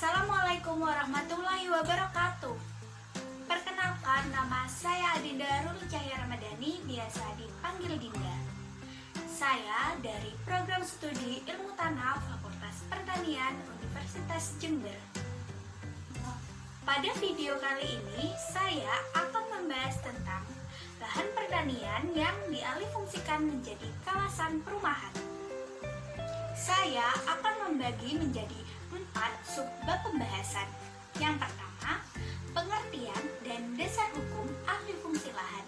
Assalamualaikum warahmatullahi wabarakatuh. Perkenalkan, nama saya Adinda Ruli Cahya Ramadhani, biasa dipanggil Dinda. Saya dari Program Studi Ilmu Tanah Fakultas Pertanian Universitas Jember. Pada video kali ini, saya akan membahas tentang lahan pertanian yang dialihfungsikan menjadi kawasan perumahan. Saya akan membagi menjadi 4 subbab pembahasan. Yang pertama, pengertian dan dasar hukum alih fungsi lahan.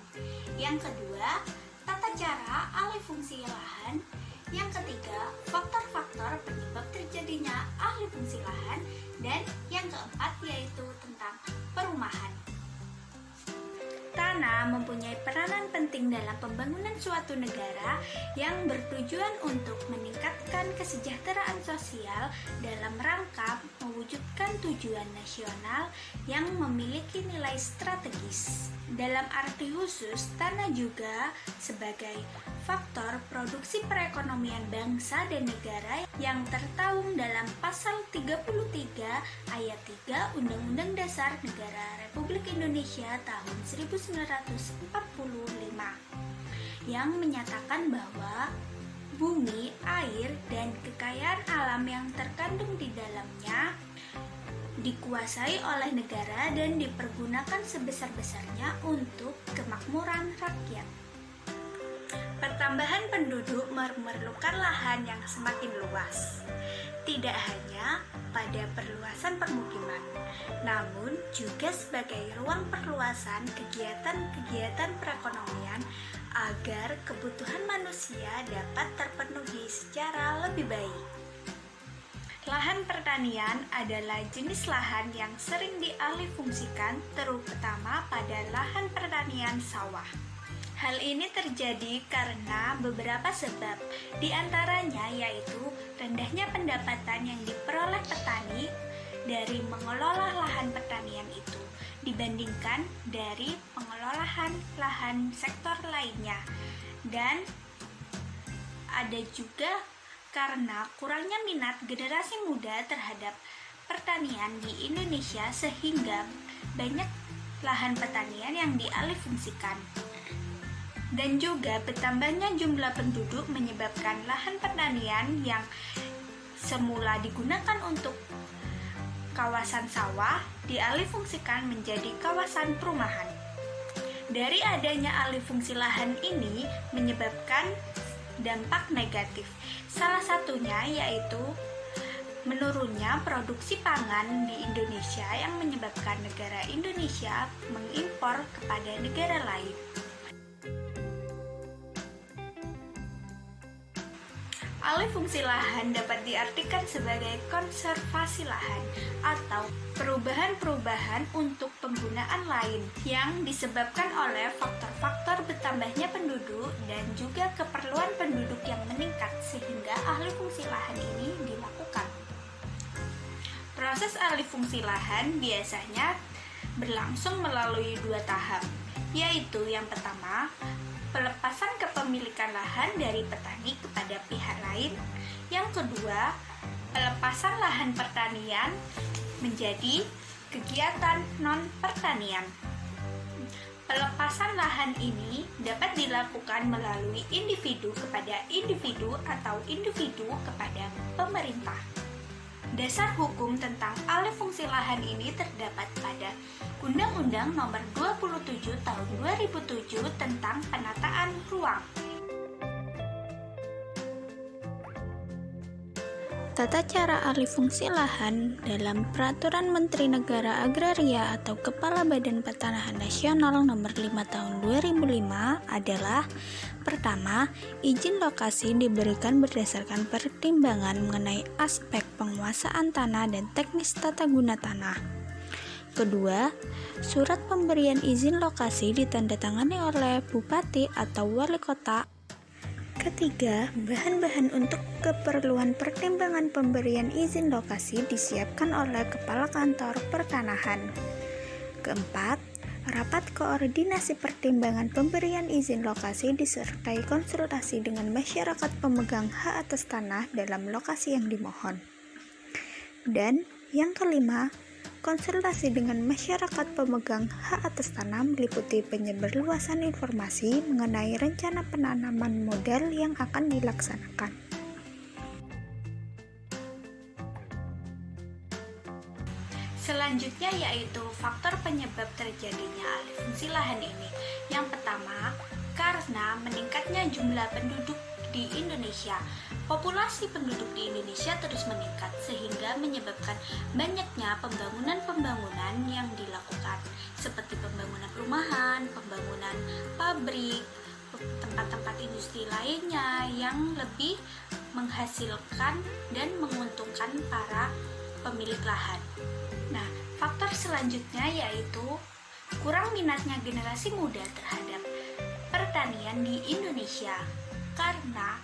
Yang kedua, tata cara alih fungsi lahan. Yang ketiga, faktor-faktor penyebab terjadinya alih fungsi lahan. Dan yang keempat yaitu tentang perumahan. Tanah mempunyai peranan penting dalam pembangunan suatu negara yang bertujuan untuk meningkatkan kesejahteraan sosial dalam rangka mewujudkan tujuan nasional yang memiliki nilai strategis. Dalam arti khusus, tanah juga sebagai faktor produksi perekonomian bangsa dan negara yang tertuang dalam pasal 33 ayat 3 Undang-Undang Dasar Negara Republik Indonesia tahun 1945 yang menyatakan bahwa bumi, air, dan kekayaan alam yang terkandung di dalamnya dikuasai oleh negara dan dipergunakan sebesar-besarnya untuk kemakmuran rakyat. Pertambahan penduduk memerlukan lahan yang semakin luas, tidak hanya pada perluasan permukiman, namun juga sebagai ruang perluasan kegiatan-kegiatan perekonomian agar kebutuhan manusia dapat terpenuhi secara lebih baik. Lahan pertanian adalah jenis lahan yang sering dialihfungsikan, terutama pada lahan pertanian sawah. Hal ini terjadi karena beberapa sebab, di antaranya yaitu rendahnya pendapatan yang diperoleh petani dari mengelola lahan pertanian itu dibandingkan dari pengelolaan lahan sektor lainnya, dan ada juga karena kurangnya minat generasi muda terhadap pertanian di Indonesia sehingga banyak lahan pertanian yang dialihfungsikan. Dan juga bertambahnya jumlah penduduk menyebabkan lahan pertanian yang semula digunakan untuk kawasan sawah dialihfungsikan menjadi kawasan perumahan. Dari adanya alih fungsi lahan ini menyebabkan dampak negatif. Salah satunya yaitu menurunnya produksi pangan di Indonesia yang menyebabkan negara Indonesia mengimpor kepada negara lain. Alih fungsi lahan dapat diartikan sebagai konservasi lahan atau perubahan-perubahan untuk penggunaan lain yang disebabkan oleh faktor-faktor bertambahnya penduduk dan juga keperluan penduduk yang meningkat sehingga alih fungsi lahan ini dilakukan. Proses alih fungsi lahan biasanya berlangsung melalui 2 tahap, yaitu yang pertama, pelepasan kepemilikan lahan dari petani kepada pihak lain. Yang kedua, pelepasan lahan pertanian menjadi kegiatan non-pertanian. Pelepasan lahan ini dapat dilakukan melalui individu kepada individu atau individu kepada pemerintah. Dasar hukum tentang alih fungsi lahan ini terdapat pada Undang-Undang Nomor 27 Tahun 2007 tentang penataan ruang. Tata cara alih fungsi lahan dalam Peraturan Menteri Negara Agraria atau Kepala Badan Pertanahan Nasional Nomor 5 Tahun 2005 adalah: pertama, izin lokasi diberikan berdasarkan pertimbangan mengenai aspek penguasaan tanah dan teknis tata guna tanah. Kedua, surat pemberian izin lokasi ditandatangani oleh Bupati atau Wali Kota. Ketiga, bahan-bahan untuk keperluan pertimbangan pemberian izin lokasi disiapkan oleh Kepala Kantor Pertanahan. Keempat, rapat koordinasi pertimbangan pemberian izin lokasi disertai konsultasi dengan masyarakat pemegang hak atas tanah dalam lokasi yang dimohon. Dan Yang kelima, konsultasi dengan masyarakat pemegang hak atas tanah meliputi penyebarluasan informasi mengenai rencana penanaman modal yang akan dilaksanakan. Selanjutnya yaitu faktor penyebab terjadinya alih fungsi lahan ini. Yang pertama, karena meningkatnya jumlah penduduk di Indonesia. Populasi penduduk di Indonesia terus meningkat sehingga menyebabkan banyaknya pembangunan-pembangunan yang dilakukan, seperti pembangunan perumahan, pembangunan pabrik, tempat-tempat industri lainnya yang lebih menghasilkan dan menguntungkan para pemilik lahan. Nah, faktor selanjutnya yaitu kurang minatnya generasi muda terhadap pertanian di Indonesia, karena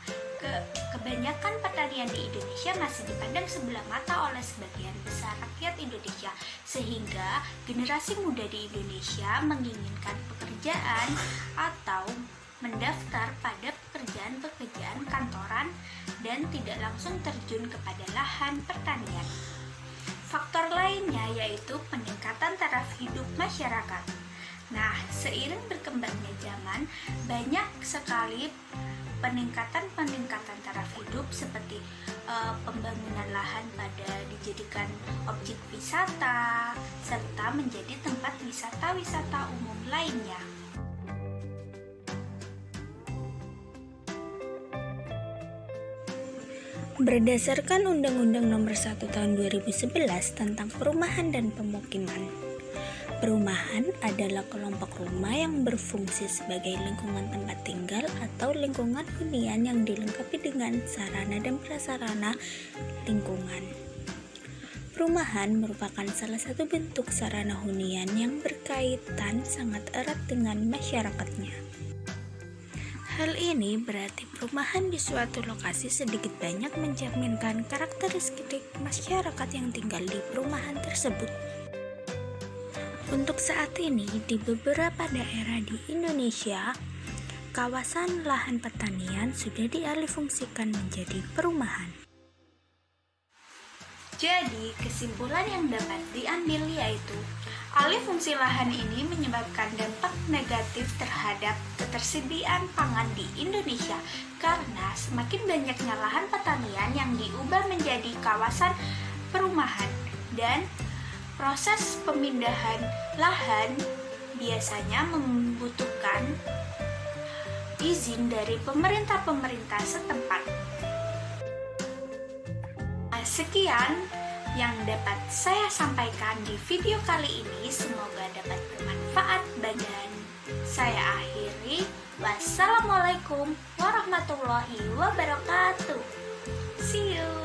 kebanyakan pertanian di Indonesia masih dipandang sebelah mata oleh sebagian besar rakyat Indonesia, sehingga generasi muda di Indonesia menginginkan pekerjaan atau mendaftar pada pekerjaan-pekerjaan kantoran dan tidak langsung terjun kepada lahan pertanian. Faktor lainnya yaitu peningkatan taraf hidup masyarakat. Nah, seiring berkembangnya zaman, banyak sekali peningkatan taraf hidup seperti pembangunan lahan pada dijadikan objek wisata serta menjadi tempat wisata-wisata umum lainnya. Berdasarkan Undang-Undang Nomor 1 Tahun 2011 tentang Perumahan dan Pemukiman, perumahan adalah kelompok rumah yang berfungsi sebagai lingkungan tempat tinggal atau lingkungan hunian yang dilengkapi dengan sarana dan prasarana lingkungan. Perumahan merupakan salah satu bentuk sarana hunian yang berkaitan sangat erat dengan masyarakatnya. Hal ini berarti perumahan di suatu lokasi sedikit banyak mencerminkan karakteristik masyarakat yang tinggal di perumahan tersebut. Untuk saat ini, di beberapa daerah di Indonesia, kawasan lahan pertanian sudah dialihfungsikan menjadi perumahan. Jadi, kesimpulan yang dapat diambil yaitu alih fungsi lahan ini menyebabkan dampak negatif terhadap ketersediaan pangan di Indonesia karena semakin banyaknya lahan pertanian yang diubah menjadi kawasan perumahan, dan proses pemindahan lahan biasanya membutuhkan izin dari pemerintah setempat. Sekian yang dapat saya sampaikan di video kali ini, semoga dapat bermanfaat dan saya akhiri. Wassalamualaikum warahmatullahi wabarakatuh. See you.